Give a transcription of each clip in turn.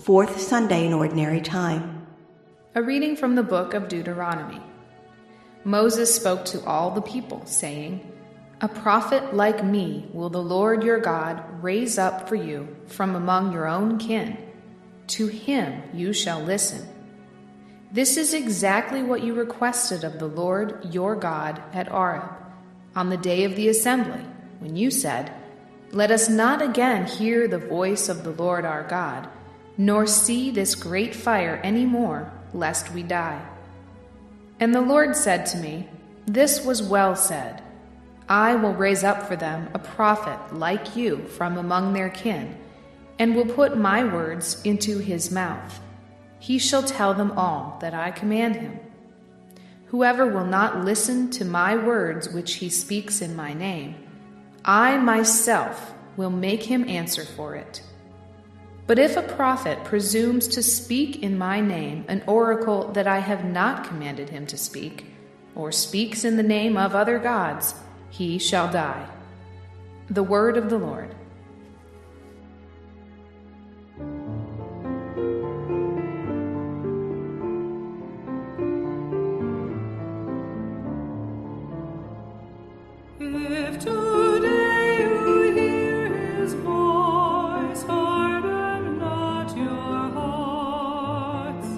fourth Sunday in Ordinary Time. A reading from the book of Deuteronomy. Moses spoke to all the people, saying, "A prophet like me will the Lord your God raise up for you from among your own kin. To him you shall listen. This is exactly what you requested of the Lord your God at Horeb, on the day of the assembly, when you said, 'Let us not again hear the voice of the Lord our God, nor see this great fire any more, lest we die.' And the Lord said to me, 'This was well said. I will raise up for them a prophet like you from among their kin, and will put my words into his mouth. He shall tell them all that I command him. Whoever will not listen to my words which he speaks in my name, I myself will make him answer for it. But if a prophet presumes to speak in my name an oracle that I have not commanded him to speak, or speaks in the name of other gods, he shall die.'" The word of the Lord. If today you hear his voice, harden not your hearts.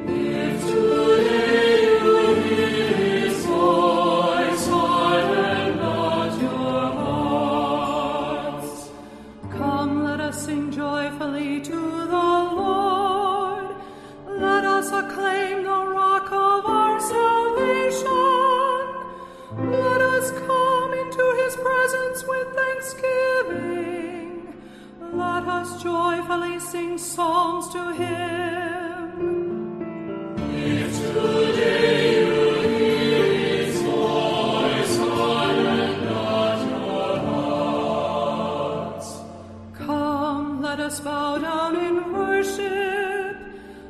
If today you hear his voice, harden not your hearts. Come, let us sing joyfully to the Lord. Let us acclaim the rock of our salvation. Let us come into his presence with thanksgiving. Let us joyfully sing psalms to him. If today you hear his voice, harden not your hearts. Come, let us bow down in worship.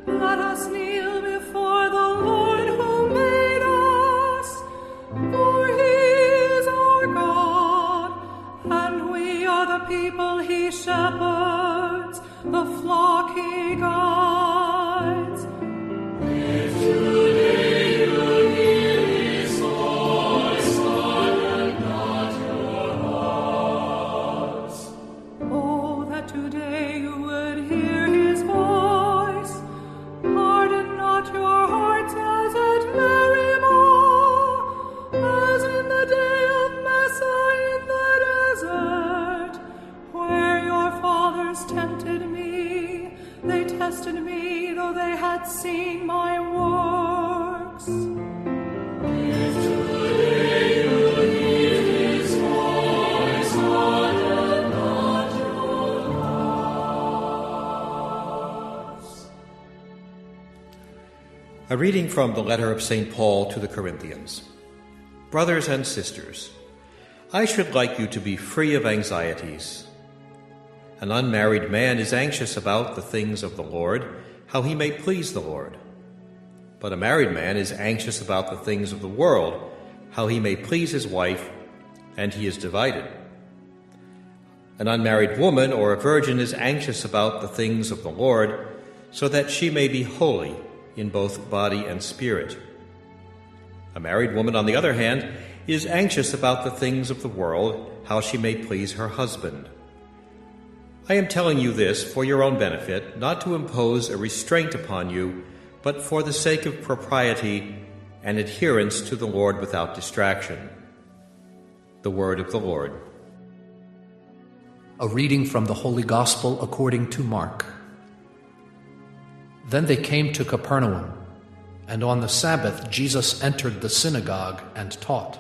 Let us kneel before the Lord who made us. For he is our God, and we are the people he shepherds, the flock he guides. If today you hear his voice, harden not your hearts. Oh, that today you would hear his voice. Harden not your hearts as at Meribah, as in the day of Massah in the desert, where your fathers tempted me. They tested me, though they had seen my works. If today you hear his voice, harden not your hearts. A reading from the letter of St. Paul to the Corinthians. Brothers and sisters, I should like you to be free of anxieties. An unmarried man is anxious about the things of the Lord, how he may please the Lord. But a married man is anxious about the things of the world, how he may please his wife, and he is divided. An unmarried woman or a virgin is anxious about the things of the Lord, so that she may be holy in both body and spirit. A married woman, on the other hand, is anxious about the things of the world, how she may please her husband. I am telling you this for your own benefit, not to impose a restraint upon you, but for the sake of propriety and adherence to the Lord without distraction. The word of the Lord. A reading from the Holy Gospel according to Mark. Then they came to Capernaum, and on the Sabbath Jesus entered the synagogue and taught.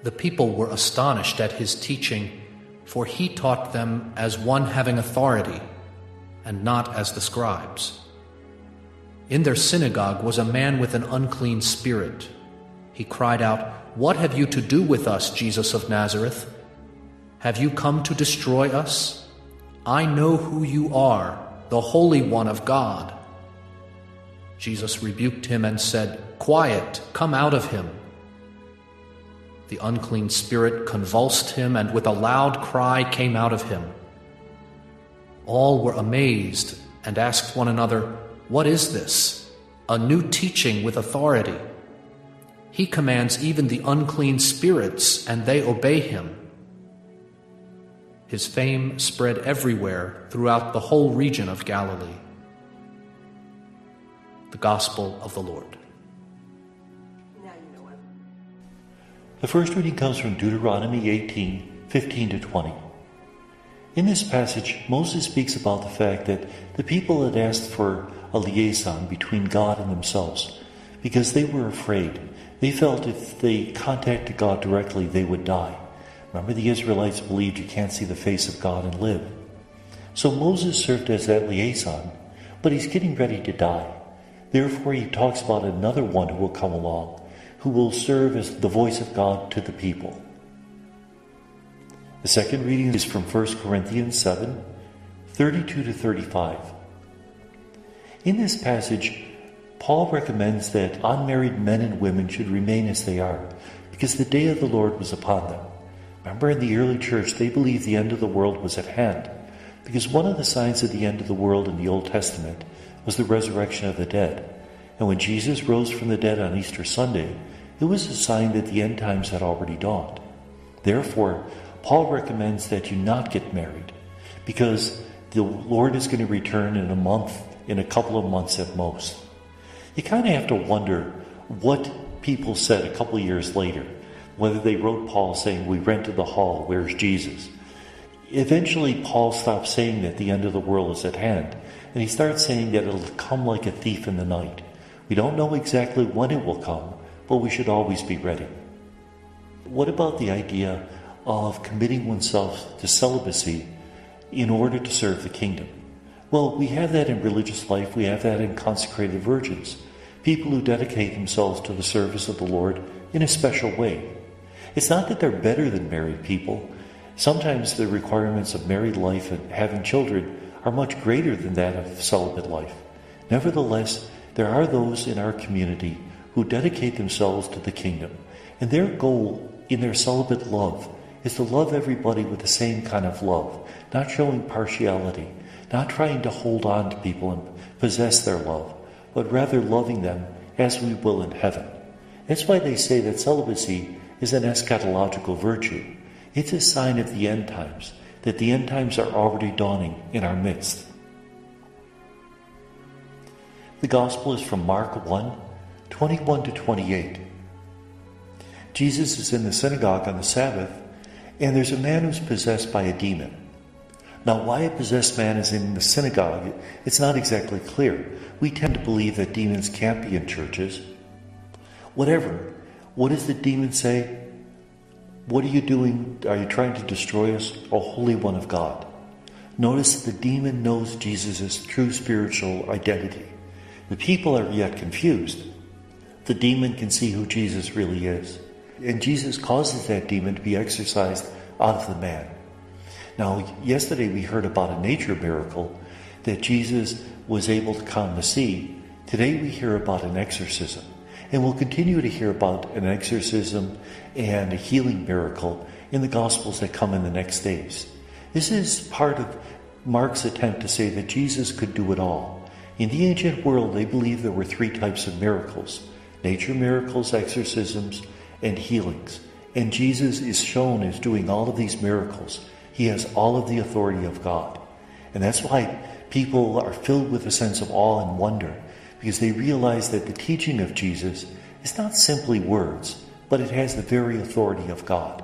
The people were astonished at his teaching, for he taught them as one having authority, and not as the scribes. In their synagogue was a man with an unclean spirit. He cried out, "What have you to do with us, Jesus of Nazareth? Have you come to destroy us? I know who you are, the Holy One of God." Jesus rebuked him and said, "Quiet, come out of him." The unclean spirit convulsed him, and with a loud cry came out of him. All were amazed and asked one another, "What is this? A new teaching with authority. He commands even the unclean spirits, and they obey him." His fame spread everywhere throughout the whole region of Galilee. The Gospel of the Lord. The first reading comes from Deuteronomy 18:15-20. In this passage, Moses speaks about the fact that the people had asked for a liaison between God and themselves because they were afraid. They felt if they contacted God directly, they would die. Remember, the Israelites believed you can't see the face of God and live. So Moses served as that liaison, but he's getting ready to die. Therefore, he talks about another one who will come along, who will serve as the voice of God to the people. The second reading is from 1 Corinthians 7:32-35. In this passage, Paul recommends that unmarried men and women should remain as they are, because the day of the Lord was upon them. Remember, in the early church, they believed the end of the world was at hand, because one of the signs of the end of the world in the Old Testament was the resurrection of the dead. And when Jesus rose from the dead on Easter Sunday, it was a sign that the end times had already dawned. Therefore, Paul recommends that you not get married, because the Lord is going to return in a couple of months at most. You kind of have to wonder what people said a couple of years later, whether they wrote Paul saying, "We rented the hall, where's Jesus?" Eventually, Paul stops saying that the end of the world is at hand, and he starts saying that it'll come like a thief in the night. We don't know exactly when it will come, but we should always be ready. What about the idea of committing oneself to celibacy in order to serve the kingdom? Well, we have that in religious life. We have that in consecrated virgins, people who dedicate themselves to the service of the Lord in a special way. It's not that they're better than married people. Sometimes the requirements of married life and having children are much greater than that of celibate life. Nevertheless, there are those in our community who dedicate themselves to the kingdom, and their goal in their celibate love is to love everybody with the same kind of love, not showing partiality, not trying to hold on to people and possess their love, but rather loving them as we will in heaven. That's why they say that celibacy is an eschatological virtue. It's a sign of the end times, that the end times are already dawning in our midst. The Gospel is from Mark 1:21-28. Jesus is in the synagogue on the Sabbath, and there's a man who's possessed by a demon. Now, why a possessed man is in the synagogue, it's not exactly clear. We tend to believe that demons can't be in churches. Whatever. What does the demon say? "What are you doing? Are you trying to destroy us, O Holy One of God?" Notice the demon knows Jesus' true spiritual identity. The people are yet confused. The demon can see who Jesus really is. And Jesus causes that demon to be exorcised out of the man. Now, yesterday we heard about a nature miracle that Jesus was able to calm the sea. Today we hear about an exorcism. And we'll continue to hear about an exorcism and a healing miracle in the Gospels that come in the next days. This is part of Mark's attempt to say that Jesus could do it all. In the ancient world, they believed there were three types of miracles: nature miracles, exorcisms, and healings. And Jesus is shown as doing all of these miracles. He has all of the authority of God. And that's why people are filled with a sense of awe and wonder, because they realize that the teaching of Jesus is not simply words, but it has the very authority of God.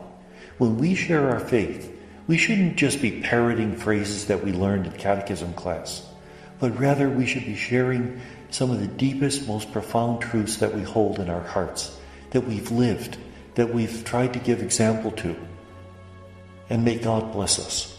When we share our faith, we shouldn't just be parroting phrases that we learned in catechism class, but rather we should be sharing some of the deepest, most profound truths that we hold in our hearts, that we've lived, that we've tried to give example to. And may God bless us.